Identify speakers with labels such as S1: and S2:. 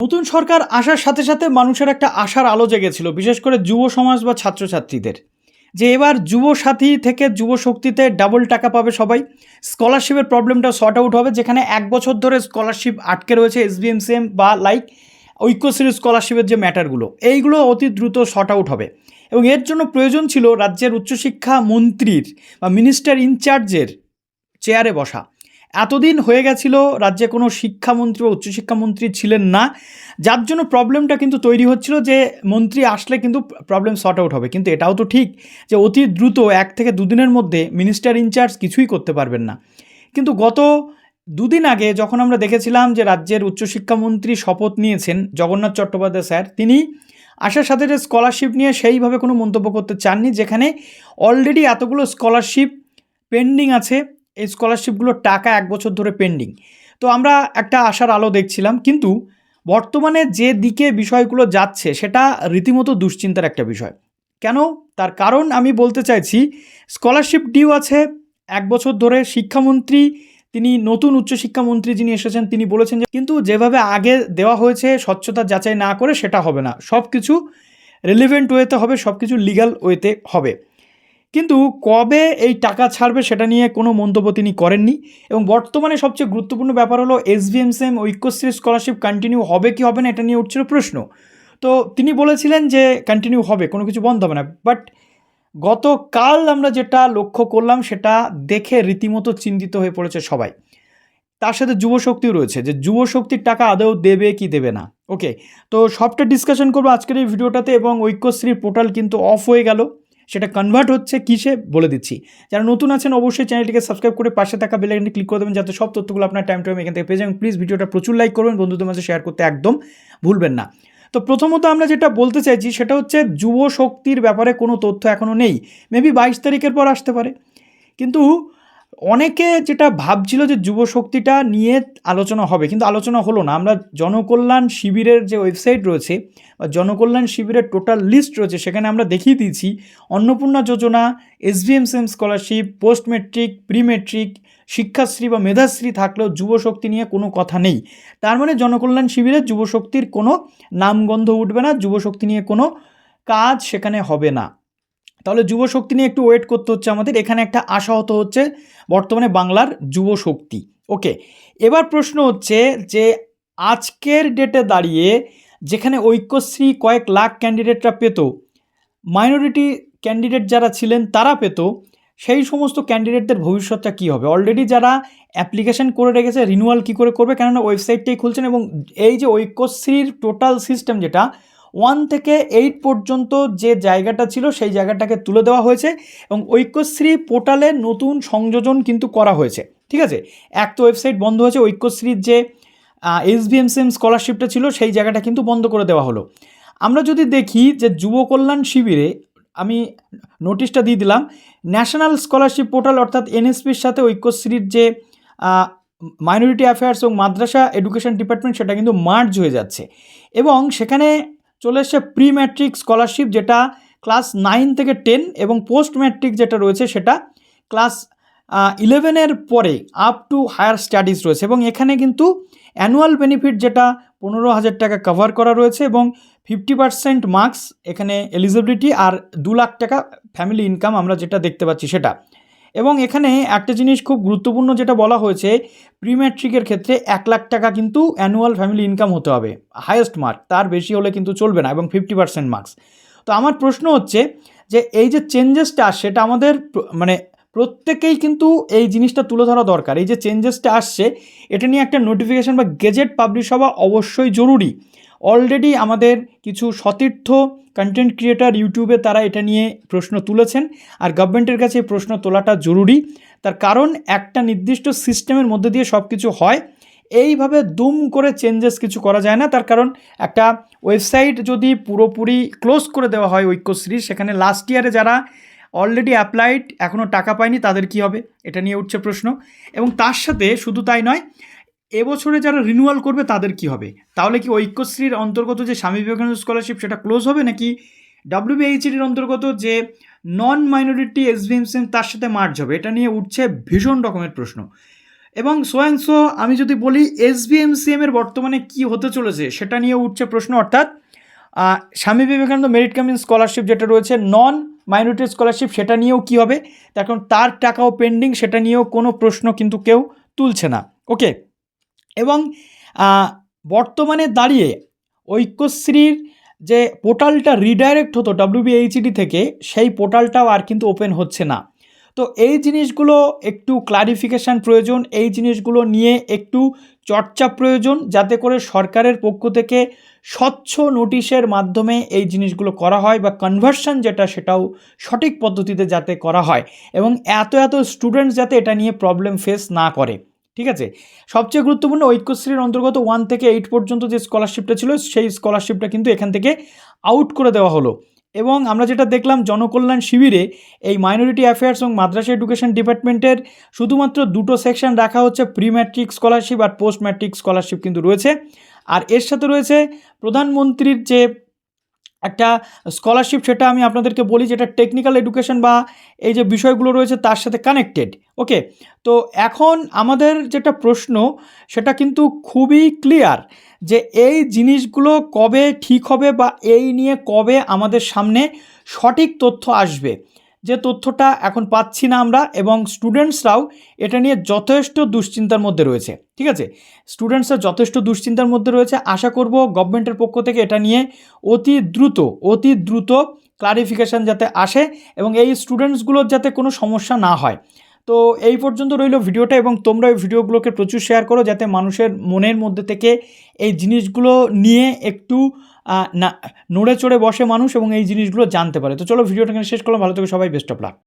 S1: নতুন সরকার আসার সাথে সাথে মানুষের একটা আশার আলো জেগেছিল, বিশেষ করে যুব সমাজ বা ছাত্রছাত্রীদের, যে এবার যুব সাথী থেকে যুব শক্তিতে ডাবল টাকা পাবে সবাই। স্কলারশিপের প্রবলেমটা সর্ট আউট হবে, যেখানে 1 বছর ধরে স্কলারশিপ আটকে রয়েছে এসবিএমসিএম বা লাইক ঐক্যশ্রী স্কলারশিপের যে ম্যাটারগুলো, এইগুলো অতি দ্রুত সর্ট আউট হবে। এবং এর জন্য প্রয়োজন ছিল রাজ্যের উচ্চশিক্ষা মন্ত্রীর বা মিনিস্টার ইনচার্জের চেয়ারে বসা। এতদিন হয়ে গেছিল রাজ্যে কোনো শিক্ষামন্ত্রী বা উচ্চশিক্ষামন্ত্রী ছিলেন না, যার জন্য প্রবলেমটা কিন্তু তৈরি হচ্ছিল যে মন্ত্রী আসলে কিন্তু প্রবলেম সর্ট আউট হবে। কিন্তু এটাও তো ঠিক যে অতি দ্রুত 1 থেকে 2 দিনের মধ্যে মিনিস্টার ইনচার্জ কিছুই করতে পারবেন না। কিন্তু গত 2 দিন আগে যখন আমরা দেখেছিলাম যে রাজ্যের উচ্চশিক্ষামন্ত্রী শপথ নিয়েছেন জগন্নাথ চট্টোপাধ্যায় স্যার, তিনি আসার সাথে যে স্কলারশিপ নিয়ে সেইভাবে কোনো মন্তব্য করতে চাননি, যেখানে অলরেডি এতগুলো স্কলারশিপ পেন্ডিং আছে, এই স্কলারশিপগুলোর টাকা 1 বছর ধরে পেন্ডিং। তো আমরা একটা আশার আলো দেখছিলাম, কিন্তু বর্তমানে যে দিকে বিষয়গুলো যাচ্ছে সেটা রীতিমতো দুশ্চিন্তার একটা বিষয়। কেন? তার কারণ আমি বলতে চাইছি, স্কলারশিপ ডিউ আছে 1 বছর ধরে। শিক্ষামন্ত্রী, তিনি নতুন উচ্চশিক্ষামন্ত্রী যিনি এসেছেন, তিনি বলেছেন যে কিন্তু যেভাবে আগে দেওয়া হয়েছে স্বচ্ছতা যাচাই না করে সেটা হবে না, সব কিছু রেলিভেন্ট ওয়েতে হবে, সব কিছু লিগ্যাল ওয়েতে হবে। কিন্তু কবে এই টাকা ছাড়বে সেটা নিয়ে কোনো মন্তব্য তিনি করেননি। এবং বর্তমানে সবচেয়ে গুরুত্বপূর্ণ ব্যাপার হলো এসভিএমসিএম ঐক্যশ্রী স্কলারশিপ কন্টিনিউ হবে কি হবে না, এটা নিয়ে উঠছিল প্রশ্ন। তো তিনি বলেছিলেন যে কন্টিনিউ হবে, কোনো কিছু বন্ধ হবে না। বাট গতকাল আমরা যেটা লক্ষ্য করলাম সেটা দেখে রীতিমতো চিন্তিত হয়ে পড়েছে সবাই। তার সাথে যুবশক্তিও রয়েছে, যে যুবশক্তির টাকা আদৌ দেবে কি দেবে না। ওকে, তো সবটা ডিসকাশন করবো আজকের এই ভিডিওটাতে। এবং ঐক্যশ্রীর পোর্টাল কিন্তু অফ হয়ে গেল, সেটা কনভার্ট হচ্ছে কিসে বলে দিচ্ছি। যারা নতুন আছেন অবশ্যই চ্যানেলটিকে সাবস্ক্রাইব করে পাশে থাকা বেল আইকনটি ক্লিক করে দেবেন, যাতে সব তথ্যগুলো আপনার টাইম টাইম এখান থেকে পেয়ে যাবেন। প্লিজ ভিডিওটা প্রচুর লাইক করবেন, বন্ধুদের মাঝে শেয়ার করতে একদম ভুলবেন না। তো প্রথমত আমরা যেটা বলতে চাইছি সেটা হচ্ছে যুব শক্তির ব্যাপারে কোনো তথ্য এখনও নেই। মেবি 22 তারিখের পর আসতে পারে। কিন্তু অনেকে যেটা ভাবছিল যে যুব শক্তিটা নিয়ে আলোচনা হবে, কিন্তু আলোচনা হলো না। আমরা জনকল্যাণ শিবিরের যে ওয়েবসাইট রয়েছে বা জনকল্যাণ শিবিরের টোটাল লিস্ট রয়েছে, সেখানে আমরা দেখিয়ে দিয়েছি Annapurna Yojana, SVMCM scholarship, post matric, pre matric, Shikshashree বা মেধাশ্রী থাকলেও যুবশক্তি নিয়ে কোনো কথা নেই। তার মানে জনকল্যাণ শিবিরের যুবশক্তির কোনো নামগন্ধ উঠবে না, যুবশক্তি নিয়ে কোনো কাজ সেখানে হবে না। তাহলে যুবশক্তি নিয়ে একটু ওয়েট করতে হচ্ছে আমাদের। এখানে একটা আশাহত হচ্ছে বর্তমানে বাংলার যুবশক্তি। ওকে, এবার প্রশ্ন হচ্ছে যে আজকের ডেটে দাঁড়িয়ে যেখানে ঐক্যশ্রী কয়েক লাখ ক্যান্ডিডেটরা পেত, মাইনরিটি ক্যান্ডিডেট যারা ছিলেন তারা পেত, সেই সমস্ত ক্যান্ডিডেটদের ভবিষ্যৎটা কী হবে? অলরেডি যারা অ্যাপ্লিকেশন করে রেখেছে রিনিউয়াল কী করে করবে? কেননা ওয়েবসাইটটাই খুলছেন। এবং এই যে ঐক্যশ্রীর টোটাল সিস্টেম, যেটা 1 থেকে 8 পর্যন্ত যে জায়গাটা ছিল সেই জায়গাটাকে তুলে দেওয়া হয়েছে, এবং ঐক্যশ্রী পোর্টালে নতুন সংযোজন কিন্তু করা হয়েছে। ঠিক আছে, এক তো ওয়েবসাইট বন্ধ হয়েছে, ঐক্যশ্রীর যে এসভিএমসিএম স্কলারশিপটা ছিল সেই জায়গাটা কিন্তু বন্ধ করে দেওয়া হলো। আমরা যদি দেখি যে যুব কল্যাণ শিবিরে, আমি নোটিশটা দিয়ে দিলাম, ন্যাশনাল স্কলারশিপ পোর্টাল অর্থাৎ এনএসপির সাথে ঐক্যশ্রীর যে মাইনরিটি অ্যাফেয়ার্স এবং মাদ্রাসা এডুকেশন ডিপার্টমেন্ট, সেটা কিন্তু মার্জ হয়ে যাচ্ছে। এবং সেখানে চলে এসছে প্রি ম্যাট্রিক স্কলারশিপ, যেটা ক্লাস 9 থেকে 10, এবং পোস্ট ম্যাট্রিক যেটা রয়েছে সেটা ক্লাস 11-এর পরে আপ টু হায়ার স্টাডিজ রয়েছে। এবং এখানে কিন্তু অ্যানুয়াল বেনিফিট যেটা 15,000 টাকা কভার করা রয়েছে, এবং 50% মার্কস এখানে এলিজিবিলিটি, আর 2 লাখ টাকা ফ্যামিলি ইনকাম আমরা যেটা দেখতে পাচ্ছি সেটা। এবং এখানে একটা জিনিস খুব গুরুত্বপূর্ণ যেটা বলা হয়েছে, প্রি ম্যাট্রিকের ক্ষেত্রে 1 লাখ টাকা কিন্তু অ্যানুয়াল ফ্যামিলি ইনকাম হতে হবে, হায়েস্ট মার্ক, তার বেশি হলে কিন্তু চলবে না, এবং 50% মার্কস। তো আমার প্রশ্ন হচ্ছে যে এই যে চেঞ্জেসটা আসছে, এটা আমাদের মানে প্রত্যেকেই কিন্তু এই জিনিসটা তুলে ধরা দরকার। এই যে চেঞ্জেসটা আসছে, এটা নিয়ে একটা নোটিফিকেশান বা গেজেট পাবলিশ হওয়া অবশ্যই জরুরি। অলরেডি আমাদের কিছু সতীর্থ কন্টেন্ট ক্রিয়েটার ইউটিউবে তারা এটা নিয়ে প্রশ্ন তুলেছেন, আর গভর্নমেন্টের কাছে এই প্রশ্ন তোলাটা জরুরি। তার কারণ একটা নির্দিষ্ট সিস্টেমের মধ্যে দিয়ে সব কিছু হয়, এইভাবে দুম করে চেঞ্জেস কিছু করা যায় না। তার কারণ একটা ওয়েবসাইট যদি পুরোপুরি ক্লোজ করে দেওয়া হয় ঐক্যশ্রী, সেখানে লাস্ট ইয়ারে যারা অলরেডি অ্যাপ্লাইড এখনও টাকা পায়নি তাদের কি হবে, এটা নিয়ে উঠছে প্রশ্ন। এবং তার সাথে শুধু তাই নয়, এবছরে যারা রিনিউয়াল করবে তাদের কি হবে? তাহলে কি ঐক্যশ্রীর অন্তর্গত যে স্বামী বিবেকানন্দ স্কলারশিপ সেটা ক্লোজ হবে, নাকি ডাব্লিউবিএইচডির অন্তর্গত যে নন মাইনরিটি এসভিএমসিএম তার সাথে মার্জ হবে? এটা নিয়ে উঠছে ভীষণ রকমের প্রশ্ন। এবং সোয়াংসো আমি যদি বলি SBMCM এর বর্তমানে কি হতে চলেছে সেটা নিয়ে উঠছে প্রশ্ন, অর্থাৎ Swami Vivekananda merit coming scholarship যেটা রয়েছে নন মাইনরিটি স্কলারশিপ, সেটা নিয়েও কী হবে, এখন তার টাকাও পেন্ডিং, সেটা নিয়েও কোনো প্রশ্ন কিন্তু কেউ তুলছে না। ওকে, এবং বর্তমানে দাঁড়িয়ে ঐক্যশ্রীর যে পোর্টালটা রিডাইরেক্ট হতো WBHED থেকে, সেই পোর্টালটাও আর কিন্তু ওপেন হচ্ছে না। তো এই জিনিসগুলো একটু ক্লারিফিকেশান প্রয়োজন, এই জিনিসগুলো নিয়ে একটু চর্চা প্রয়োজন, যাতে করে সরকারের পক্ষ থেকে স্বচ্ছ নোটিশের মাধ্যমে এই জিনিসগুলো করা হয়, বা কনভার্সন যেটা সেটাও সঠিক পদ্ধতিতে যাতে করা হয়, এবং এত স্টুডেন্টস যাতে এটা নিয়ে প্রবলেম ফেস না করে। ঠিক আছে, সবচেয়ে গুরুত্বপূর্ণ ঐক্যশ্রীর অন্তর্গত 1 থেকে 8 পর্যন্ত যে স্কলারশিপটা ছিল, সেই স্কলারশিপটা কিন্তু এখান থেকে আউট করে দেওয়া হলো। এবং আমরা যেটা দেখলাম জনকল্যাণ শিবিরে এই মাইনরিটি অ্যাফেয়ার্স এবং মাদ্রাসা এডুকেশন ডিপার্টমেন্টের শুধুমাত্র 2টো সেকশন রাখা হচ্ছে, প্রি ম্যাট্রিক স্কলারশিপ আর পোস্ট ম্যাট্রিক স্কলারশিপ কিন্তু রয়েছে। আর এর সাথে রয়েছে প্রধানমন্ত্রীর যে একটা স্কলারশিপ, সেটা আমি আপনাদেরকে বলি, যেটা টেকনিক্যাল এডুকেশন বা এই যে বিষয়গুলো রয়েছে তার সাথে কানেক্টেড। ওকে, তো এখন আমাদের যেটা প্রশ্ন সেটা কিন্তু খুবই ক্লিয়ার, যে এই জিনিসগুলো কবে ঠিক হবে, বা এই নিয়ে কবে আমাদের সামনে সঠিক তথ্য আসবে, যে তথ্যটা এখন পাচ্ছি না আমরা, এবং স্টুডেন্টসরাও এটা নিয়ে যথেষ্ট দুশ্চিন্তার মধ্যে রয়েছে। ঠিক আছে, স্টুডেন্টসরা যথেষ্ট দুশ্চিন্তার মধ্যে রয়েছে। আশা করব গভর্নমেন্টের পক্ষ থেকে এটা নিয়ে অতি দ্রুত ক্লারিফিকেশান যাতে আসে, এবং এই স্টুডেন্টসগুলোর যাতে কোনো সমস্যা না হয়। তো এই পর্যন্ত রইল ভিডিওটা, এবং তোমরা এই ভিডিওগুলোকে প্রচুর শেয়ার করো, যাতে মানুষের মনের মধ্যে থেকে এই জিনিসগুলো নিয়ে একটু নড়ে চড়ে বসে মানুষ, এবং এই জিনিসগুলো জানতে পারে। তো চলো ভিডিওটা এখানে শেষ করলাম, ভালো থেকো সবাই, বেস্ট অফ লাক।